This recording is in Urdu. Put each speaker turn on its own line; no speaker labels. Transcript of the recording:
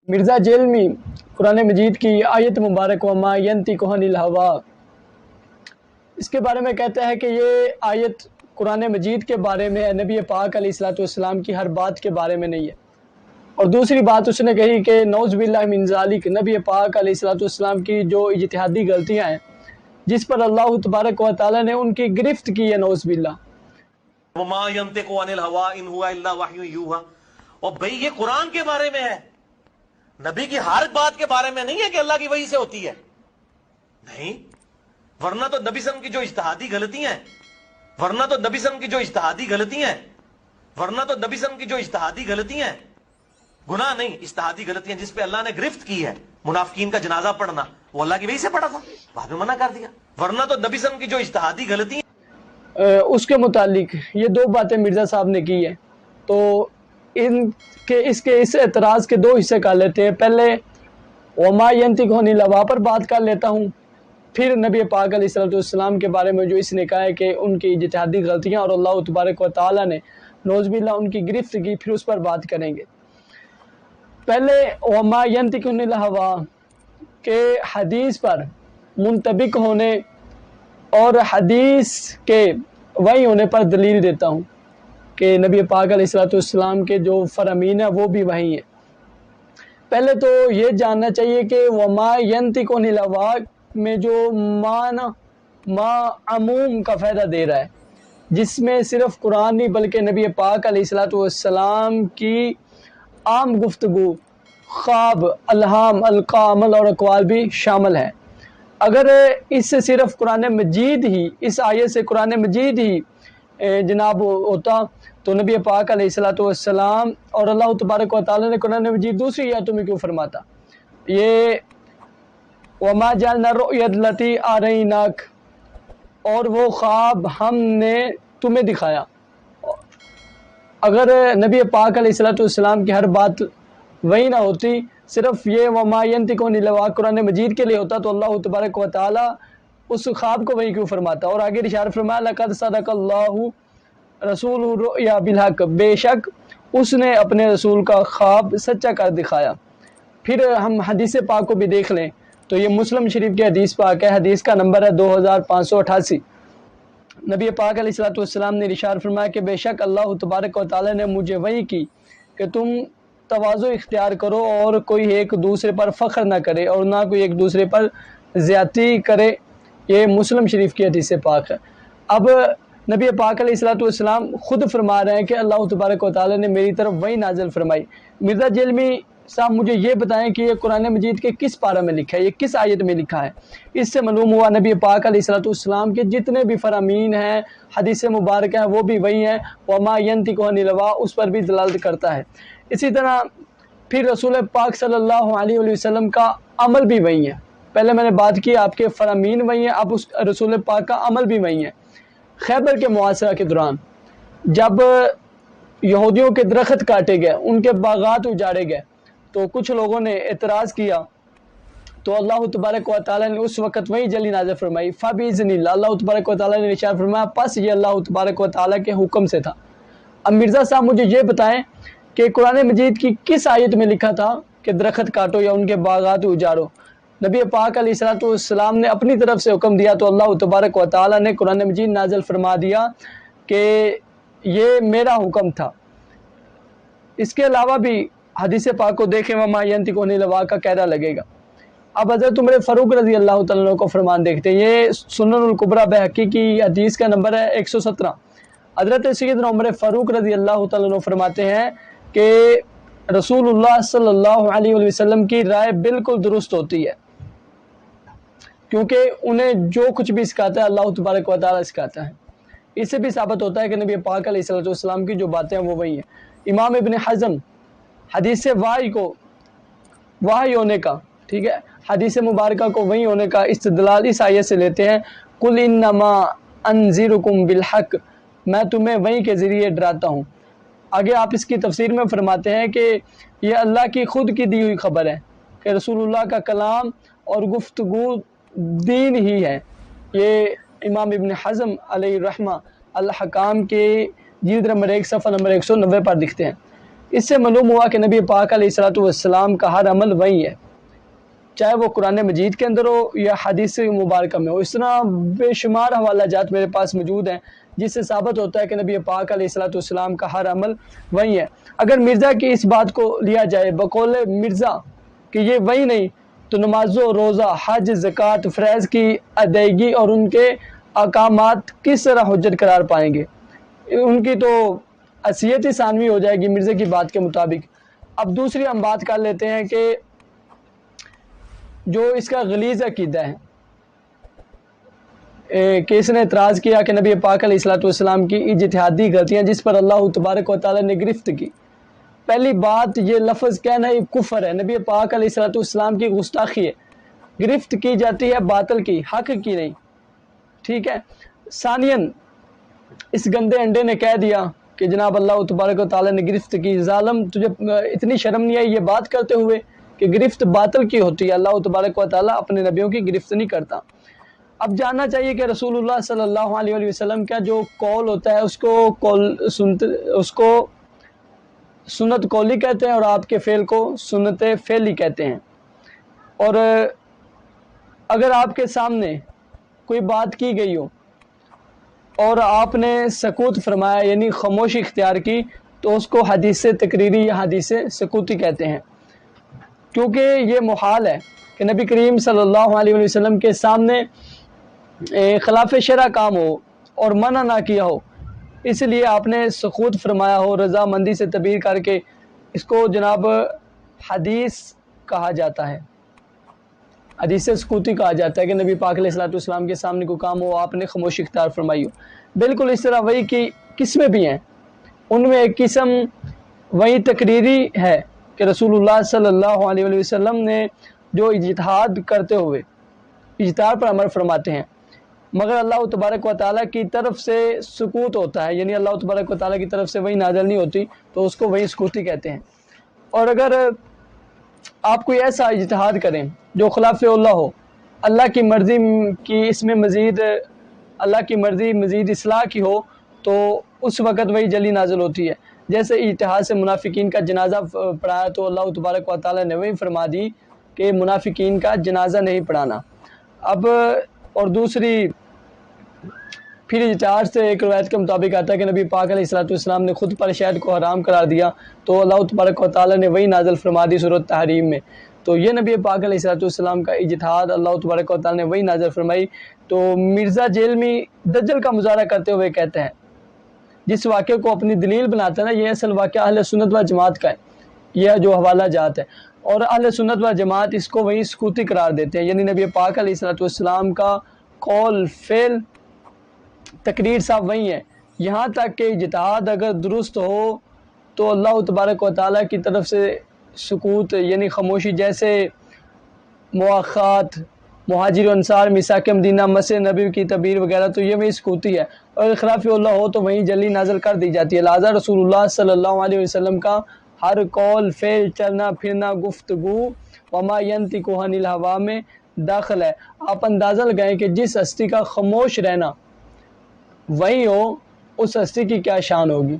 مرزا جیلمی قرآن مجید کی آیت مبارک وما ینطق عن الہوا، اس کے بارے میں کہتا ہے کہ یہ آیت قرآن مجید کے بارے میں نبی پاک علیہ الصلوۃ والسلام کی ہر بات کے بارے میں نہیں ہے۔ اور دوسری بات اس نے کہی کہ نعوذ باللہ من ذالک، نبی پاک علیہ الصلوۃ والسلام کی جو اجتہادی غلطیاں ہیں جس پر اللہ تبارک و تعالی نے ان کی گرفت کی ہے، نعوذ باللہ۔
وما ينطق عن الهوى ان هو الا وحی یوحی، اور بھئی یہ قرآن کے بارے میں ہے، نبی کی ہر بات کے بارے میں نہیں ہے کہ اللہ کی وحی سے ہوتی ہے، نہیں، ورنہ تو نبی صلی اللہ علیہ وسلم کی جو اجتہادی غلطیاں ہیں، ورنہ تو نبی صلی اللہ علیہ وسلم کی جو اجتہادی غلطیاں ہیں، ورنہ تو نبی صلی اللہ علیہ وسلم کی جو اجتہادی غلطیاں ہیں، گناہ نہیں، اجتہادی غلطیاں جس پہ اللہ نے گرفت کی ہے، منافقین کا جنازہ پڑھنا، وہ اللہ کی وحی سے پڑھا تھا، بعد میں منع کر دیا، ورنہ تو نبی صلی اللہ علیہ وسلم کی جو اجتہادی غلطیاں
اس کے متعلق یہ دو باتیں مرزا صاحب نے کی ہیں، تو اس اعتراض کے دو حصے کر لیتے ہیں۔ پہلے وما ینطق عن الہوا پر بات کر لیتا ہوں، پھر نبی پاک علیہ الصلوۃ والسلام کے بارے میں جو اس نے کہا ہے کہ ان کی اجتہادی غلطیاں اور اللہ تبارک و تعالیٰ نے نعوذ باللہ ان کی گرفت کی، پھر اس پر بات کریں گے۔ پہلے وما ینطق عن الہوا کے حدیث پر منطبق ہونے اور حدیث کے وحی ہونے پر دلیل دیتا ہوں کہ نبی پاک علیہ الصلوۃ والسلام کے جو فرامین ہیں وہ بھی وحی ہیں۔ پہلے تو یہ جاننا چاہیے کہ وما ینطق عن الہوا میں جو ما عموم کا فائدہ دے رہا ہے، جس میں صرف قرآن نہیں بلکہ نبی پاک علیہ الصلوۃ والسلام کی عام گفتگو، خواب، الہام، القا، عمل اور اقوال بھی شامل ہیں۔ اگر اس سے صرف قرآن مجید ہی، اس آیت سے قرآن مجید ہی جناب ہوتا تو نبی پاک علیہ الصلوۃ والسلام اور اللہ تبارک و تعالیٰ نے قرآن مجید دوسری آیتوں میں کیوں فرماتا؟ یہ وما جعلنا الرؤیا التی اریناک، اور وہ خواب ہم نے تمہیں دکھایا۔ اگر نبی پاک علیہ الصلوۃ والسلام کی ہر بات وہی نہ ہوتی، صرف یہ وما ینطق عن الہوا قرآن مجید کے لیے ہوتا تو اللہ تبارک و تعالیٰ اس خواب کو وہی کیوں فرماتا؟ اور آگے ارشاد فرمایا لقد صدق اللہ رسول الرؤیا بالحق، بے شک اس نے اپنے رسول کا خواب سچا کر دکھایا۔ پھر ہم حدیث پاک کو بھی دیکھ لیں تو یہ مسلم شریف کی حدیث پاک ہے، حدیث کا نمبر ہے 2588۔ نبی پاک علیہ الصلوۃ والسلام نے ارشاد فرمایا کہ بے شک اللہ تبارک و تعالیٰ نے مجھے وحی کی کہ تم تواضع اختیار کرو اور کوئی ایک دوسرے پر فخر نہ کرے اور نہ کوئی ایک دوسرے پر زیادتی کرے۔ یہ مسلم شریف کی حدیث پاک ہے۔ اب نبی پاک علیہ الصلوۃ والسلام خود فرما رہے ہیں کہ اللہ تبارک و تعالیٰ نے میری طرف وحی نازل فرمائی۔ مرزا جیلمی صاحب مجھے یہ بتائیں کہ یہ قرآن مجید کے کس پارہ میں لکھا ہے، یہ کس آیت میں لکھا ہے؟ اس سے معلوم ہوا نبی پاک علیہ الصلوۃ والسلام کے جتنے بھی فرامین ہیں، حدیث مبارک ہیں، وہ بھی وہی ہیں، وما ینطق عن الہوا اس پر بھی دلالت کرتا ہے۔ اسی طرح پھر رسول پاک صلی اللہ علیہ وسلم کا عمل بھی وہی ہے۔ پہلے میں نے بات کی آپ کے فرامین وہی ہیں، اب اس رسول پاک کا عمل بھی وہی ہے۔ خیبر کے محاصرہ کے دوران جب یہودیوں کے درخت کاٹے گئے، ان کے باغات اجاڑے گئے، تو کچھ لوگوں نے اعتراض کیا تو اللہ تبارک و تعالیٰ نے اس وقت وہی جلی نازل فرمائی فَبِإِذْنِ اللَّهِ، اللہ تبارک و تعالیٰ نے ارشاد فرمایا پس یہ اللہ تبارک و تعالیٰ کے حکم سے تھا۔ اب مرزا صاحب مجھے یہ بتائیں کہ قرآن مجید کی کس آیت میں لکھا تھا کہ درخت کاٹو یا ان کے باغات اجاڑو؟ نبی پاک علیہ الصلوۃ والسلام نے اپنی طرف سے حکم دیا تو اللہ تبارک و تعالیٰ نے قرآن مجید نازل فرما دیا کہ یہ میرا حکم تھا۔ اس کے علاوہ بھی حدیث پاک کو دیکھیں وما ینطق عن الہوا کا قاعدہ لگے گا۔ اب حضرت عمر فاروق رضی اللہ تعالیٰ عنہ کو فرمان دیکھتے ہیں، یہ سنن الکبریٰ بہقی کی حدیث کا نمبر ہے 117۔ حضرت سیدنا عمر فاروق رضی اللہ تعالیٰ عنہ فرماتے ہیں کہ رسول اللہ صلی اللہ علیہ وسلم کی رائے بالکل درست ہوتی ہے، کیونکہ انہیں جو کچھ بھی سکھاتا ہے اللہ تبارک و تعالیٰ سکھاتا ہے۔ اس سے بھی ثابت ہوتا ہے کہ نبی پاک علیہ الصلوۃ والسلام کی جو باتیں ہیں وہ وہی ہیں۔ امام ابن حزم حدیث وحی کو وحی ہونے کا، ٹھیک ہے، حدیث مبارکہ کو وحی ہونے کا استدلال اس آیت سے لیتے ہیں قُلْ إِنَّمَا أَنذِرُكُمْ بِالْحَقِّ، میں تمہیں وحی کے ذریعے ڈراتا ہوں۔ آگے آپ اس کی تفسیر میں فرماتے ہیں کہ یہ اللہ کی خود کی دی ہوئی خبر ہے کہ رسول اللہ کا کلام اور گفتگو دین ہی ہے۔ یہ امام ابن حزم علیہ الرحمہ الحکام کے جلد نمبر 1 صفحہ نمبر 190 پر دکھتے ہیں۔ اس سے معلوم ہوا کہ نبی پاک علیہ الصلوۃ والسلام کا ہر عمل وہی ہے، چاہے وہ قرآن مجید کے اندر ہو یا حدیث مبارکہ میں ہو۔ اس طرح بے شمار حوالہ جات میرے پاس موجود ہیں جس سے ثابت ہوتا ہے کہ نبی پاک علیہ الصلوۃ والسلام کا ہر عمل وہی ہے۔ اگر مرزا کی اس بات کو لیا جائے بقول مرزا کہ یہ وہی نہیں، تو نماز و روزہ، حج، زکوٰۃ، فرائض کی ادائیگی اور ان کے احکامات کس طرح حجت قرار پائیں گے؟ ان کی تو حیثیت ہی ثانوی ہو جائے گی مرزا کی بات کے مطابق۔ اب دوسری ہم بات کر لیتے ہیں کہ جو اس کا غلیظ عقیدہ ہے کہ اس نے اعتراض کیا کہ نبی پاک علیہ الصلوۃ والسلام کی اجتہادی غلطیاں جس پر اللہ تبارک و تعالیٰ نے گرفت کی۔ پہلی بات، یہ لفظ کہنا ہی کفر ہے، نبی پاک علیہ الصلوۃ والسلام کی گستاخی ہے، گرفت کی جاتی ہے باطل کی، حق کی نہیں، ٹھیک ہے۔ ثانیاً اس گندے انڈے نے کہہ دیا کہ جناب اللہ تبارک و تعالیٰ نے گرفت کی، ظالم تجھے اتنی شرم نہیں آئی یہ بات کرتے ہوئے کہ گرفت باطل کی ہوتی ہے، اللہ تبارک و تعالیٰ اپنے نبیوں کی گرفت نہیں کرتا۔ اب جاننا چاہیے کہ رسول اللہ صلی اللہ علیہ وآلہ وسلم کا جو قول ہوتا ہے اس کو سنت قولی کہتے ہیں، اور آپ کے فعل کو سنت فعلی کہتے ہیں۔ اور اگر آپ کے سامنے کوئی بات کی گئی ہو اور آپ نے سکوت فرمایا یعنی خاموشی اختیار کی، تو اس کو حدیث تقریری یا حدیث سکوتی کہتے ہیں، کیونکہ یہ محال ہے کہ نبی کریم صلی اللہ علیہ وسلم کے سامنے خلاف شرع کام ہو اور منع نہ کیا ہو، اس لیے آپ نے سکوت فرمایا ہو رضا مندی سے تعبیر کر کے۔ اس کو جناب حدیث کہا جاتا ہے، حدیث سکوتی کہا جاتا ہے کہ نبی پاک علیہ الصلوۃ والسلام کے سامنے کوئی کام ہو آپ نے خاموشی اختیار فرمائی ہو۔ بالکل اس طرح وحی کی قسمیں بھی ہیں، ان میں ایک قسم وحی تقریری ہے کہ رسول اللہ صلی اللہ علیہ وسلم نے جو اجتہاد کرتے ہوئے اجتہاد پر عمل فرماتے ہیں، مگر اللہ تبارک و تعالیٰ کی طرف سے سکوت ہوتا ہے، یعنی اللہ تبارک و تعالیٰ کی طرف سے وحی نازل نہیں ہوتی، تو اس کو وحی سکوتی کہتے ہیں۔ اور اگر آپ کوئی ایسا اجتہاد کریں جو خلاف اللہ ہو، اللہ کی مرضی کی اس میں مزید اللہ کی مرضی مزید اصلاح کی ہو، تو اس وقت وہی جلی نازل ہوتی ہے۔ جیسے اجتہاد سے منافقین کا جنازہ پڑھایا تو اللہ تبارک و تعالیٰ نے وہی فرما دی کہ منافقین کا جنازہ نہیں پڑھانا۔ اب اور دوسری پھر اجتہاد سے ایک روایت کے مطابق آتا ہے کہ نبی پاک علیہ الصلوۃ والسلام نے خود پر شہد کو حرام قرار دیا تو اللہ تبارک و تعالیٰ نے وہی نازل فرما دی سورۃ تحریم میں۔ تو یہ نبی پاک علیہ الصلوۃ والسلام کا اجتہاد، اللہ تبارک و تعالیٰ نے وہی نازل فرمائی۔ تو مرزا جیلمی دجل کا مظاہرہ کرتے ہوئے کہتے ہیں، جس واقعے کو اپنی دلیل بناتا ہے نا، یہ اصل واقعہ اہل سنت و جماعت کا ہے، یہ جو حوالہ جات ہے، اور اہل سنت و جماعت اس کو وہی سکوتی قرار دیتے ہیں، یعنی نبی پاک علیہ الصلوۃ والسلام کا قول، فعل، تقریر صاحب وہی ہے، یہاں تک کہ اجتہاد اگر درست ہو تو اللہ تبارک و تعالیٰ کی طرف سے سکوت یعنی خاموشی، جیسے مواخات، مہاجر و انصار، میثاق مدینہ، مسجد نبی کی تعبیر وغیرہ، تو یہ وہی سکوتی ہے، اور خلاف اللہ ہو تو وہیں جلی نازل کر دی جاتی ہے۔ لہٰذا رسول اللہ صلی اللہ علیہ وسلم کا ہر قول، فعل، چلنا پھرنا، گفتگو وما ینطق عن الہویٰ میں داخل ہے۔ آپ اندازہ لگائیں کہ جس ہستی کا خاموش رہنا وہی ہو، اس ہستی کی کیا شان ہوگی۔